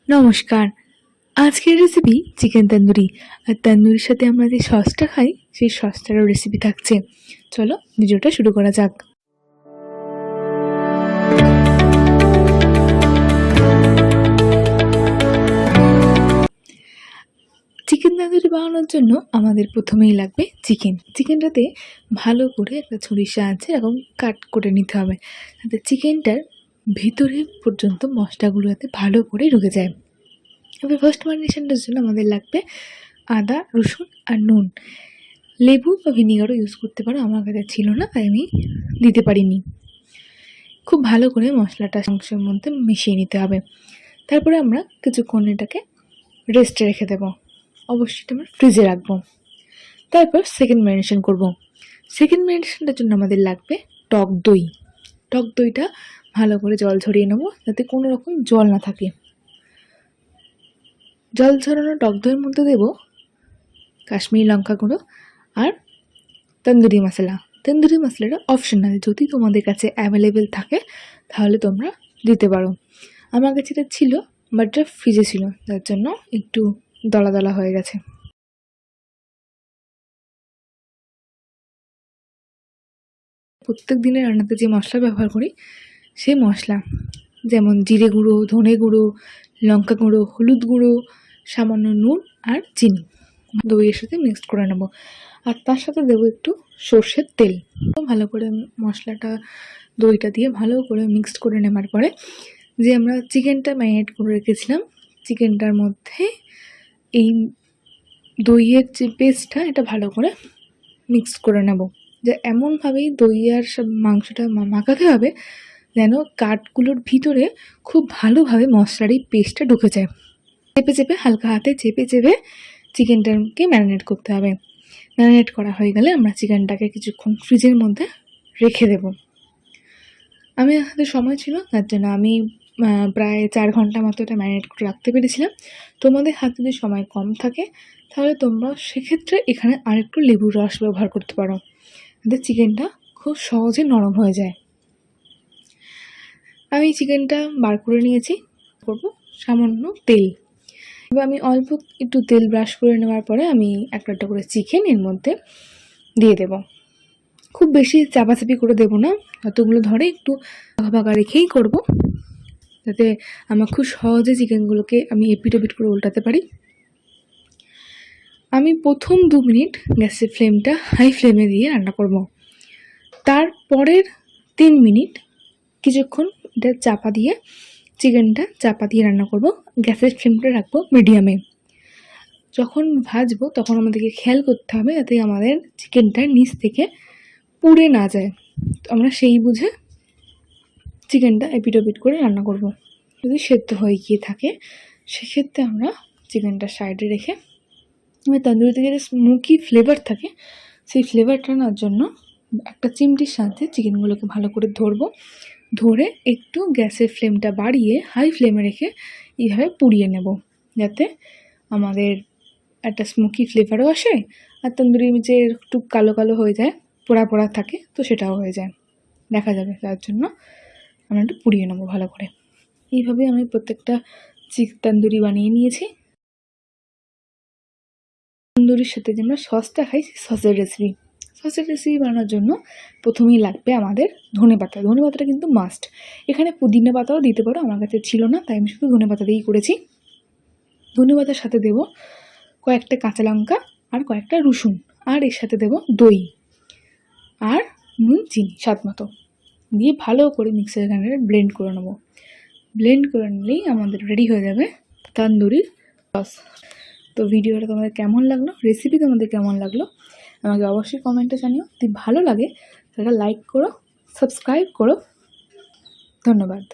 নমস্কার। আজকের recipe chicken tandoori. আর তন্দুরির সাথে আমরা যে সসটা খাই সেই সসটারও রেসিপি থাকছে। চলো ভিডিওটা শুরু করা যাক। চিকেন তন্দুরি বানানোর জন্য আমাদের প্রথমেই লাগবে চিকেনটাতে ভালো করে একটা ছুরির সাহায্যে এরকম কাট করে নিতে হবে, যাতে চিকেনটার ভিতরে পর্যন্ত মশলাগুলো যাতে ভালো করে ঢুকে যায়। এবার ফার্স্ট ম্যারিনেশনটার জন্য আমাদের লাগবে আদা, রসুন আর নুন। লেবু বা ভিনিগারও ইউজ করতে পারো, আমার কাছে ছিল না তাই আমি দিতে পারিনি। খুব ভালো করে মশলাটা মাংসের মধ্যে মিশিয়ে নিতে হবে। তারপরে আমরা কিছুক্ষণ এটাকে রেস্টে রেখে দেবো, অবশ্যই এটা আমরা ফ্রিজে রাখবো। তারপর সেকেন্ড ম্যারিনেশন করব। সেকেন্ড ম্যারিনেশনটার জন্য আমাদের লাগবে টক দই। টক দইটা ভালো করে জল ঝরিয়ে নেবো, যাতে কোনো রকম জল না থাকে। জল ঝরানো টক দইয়ের মধ্যে দেবো কাশ্মীরি লঙ্কা গুঁড়ো আর তন্দুরি মশলা। তন্দুরি মশলাটা অপশনাল, যদি তোমাদের কাছে অ্যাভেলেবেল থাকে তাহলে তোমরা দিতে পারো। আমার কাছে এটা ছিল, বাট এটা ফ্রিজে ছিল, যার জন্য একটু দলা দলা হয়ে গেছে। প্রত্যেক দিনের রান্নাতে যে মশলা ব্যবহার করি সেই মশলা, যেমন জিরে গুঁড়ো, ধনে গুঁড়ো, লঙ্কা গুঁড়ো, হলুদ গুঁড়ো, সামান্য নুন আর চিনি দইয়ের সাথে মিক্সড করে নেব। আর তার সাথে দেবো একটু সর্ষের তেল। ভালো করে মশলাটা দইটা দিয়ে ভালো করে মিক্সড করে নেওয়ার পরে যে আমরা চিকেনটা ম্যারিনেট করে রেখেছিলাম, চিকেনটার মধ্যে এই দইয়ের যে পেস্টটা এটা ভালো করে মিক্সড করে নেব। যে এমনভাবেই দই আর সব মাংসটা মাখাতে হবে যেন কাঠগুলোর ভিতরে খুব ভালোভাবে মশলার এই পেস্টটা ঢুকে যায়। চেপে চেপে, হালকা হাতে চেপে চেপে চিকেনটাকে ম্যারিনেট করতে হবে। ম্যারিনেট করা হয়ে গেলে আমরা চিকেনটাকে কিছুক্ষণ ফ্রিজের মধ্যে রেখে দেব। আমি হাতে সময় ছিল, তার জন্য আমি প্রায় 4 ঘন্টা মতো এটা ম্যারিনেট করে রাখতে পেরেছিলাম। তোমাদের হাতে যদি সময় কম থাকে তাহলে তোমরা সেক্ষেত্রে এখানে আরেকটু লেবুর রস ব্যবহার করতে পারো, যাতে চিকেনটা খুব সহজে নরম হয়ে যায়। আমি চিকেনটা বার করে নিয়েছি, করবো সামান্য তেল। এবার আমি অল্প একটু তেল ব্রাশ করে নেওয়ার পরে আমি একটা করে চিকেন এর মধ্যে দিয়ে দেব। খুব বেশি চাপাচাপি করে দেবো না, যতগুলো ধরে একটু ফাঁকা ফাঁকা রেখেই করবো, যাতে আমার খুব সহজে চিকেনগুলোকে আমি এপিট ওপিট করে উল্টাতে পারি। আমি প্রথম 2 মিনিট গ্যাসের ফ্লেমটা হাই ফ্লেমে দিয়ে রান্না করব। তারপরের 3 মিনিট কিছুক্ষণ এটা চাপা দিয়ে চিকেনটা চাপা দিয়ে রান্না করব। গ্যাসের ফ্লেমটা রাখবো মিডিয়ামে। যখন ভাজবো তখন আমাদেরকে খেয়াল করতে হবে যাতে আমাদের চিকেনটা নিচ থেকে পুড়ে না যায়। তো আমরা সেই বুঝে চিকেনটা এপিট ওপিট করে রান্না করব। যদি সেদ্ধ হয়ে গিয়ে থাকে সেক্ষেত্রে আমরা চিকেনটা সাইডে রেখে তন্দুরিতে যে স্মোকি ফ্লেভার থাকে সেই ফ্লেভারটা নেওয়ার জন্য একটা চিমটির সাথে চিকেনগুলোকে ভালো করে ধরবো। ধরে একটু গ্যাসের ফ্লেমটা বাড়িয়ে হাই ফ্লেমে রেখে এইভাবে পুড়িয়ে নেব, যাতে আমাদের একটা স্মোকি ফ্লেভারও আসে আর তন্দুরি যে একটু কালো কালো হয়ে যায়, পোড়া পোড়া থাকে, তো সেটাও হয়ে যায়, দেখা যাবে। তার জন্য আমরা একটু পুড়িয়ে নেবো ভালো করে। এইভাবে আমি প্রত্যেকটা তন্দুরি বানিয়ে নিয়েছি। তন্দুরির সাথে যে আমরা সসটা খাই সেই সসের রেসিপি বানানোর জন্য প্রথমেই লাগবে আমাদের ধনেপাতা। ধনেপাতাটা কিন্তু মাস্ট। এখানে পুদিনা পাতাও দিতে পারো, আমার কাছে ছিল না তাই আমি শুধু ধনেপাতা দিয়েই করেছি। ধনেপাতার সাথে দেবো কয়েকটা কাঁচা লঙ্কা আর কয়েকটা রসুন, আর এর সাথে দেবো দই আর নুন চিনি স্বাদ মতো দিয়ে ভালো করে মিক্সার গ্রাইন্ডারে ব্লেন্ড করে নেবো। ব্লেন্ড করে নিলেই আমাদের রেডি হয়ে যাবে তন্দুরির সস। তো ভিডিওটা তোমাদের কেমন লাগলো, রেসিপি তোমাদের কেমন লাগলো আমাকে অবশ্যই কমেন্টে জানিও। যদি ভালো লাগে তাহলে লাইক করো, সাবস্ক্রাইব করো। ধন্যবাদ।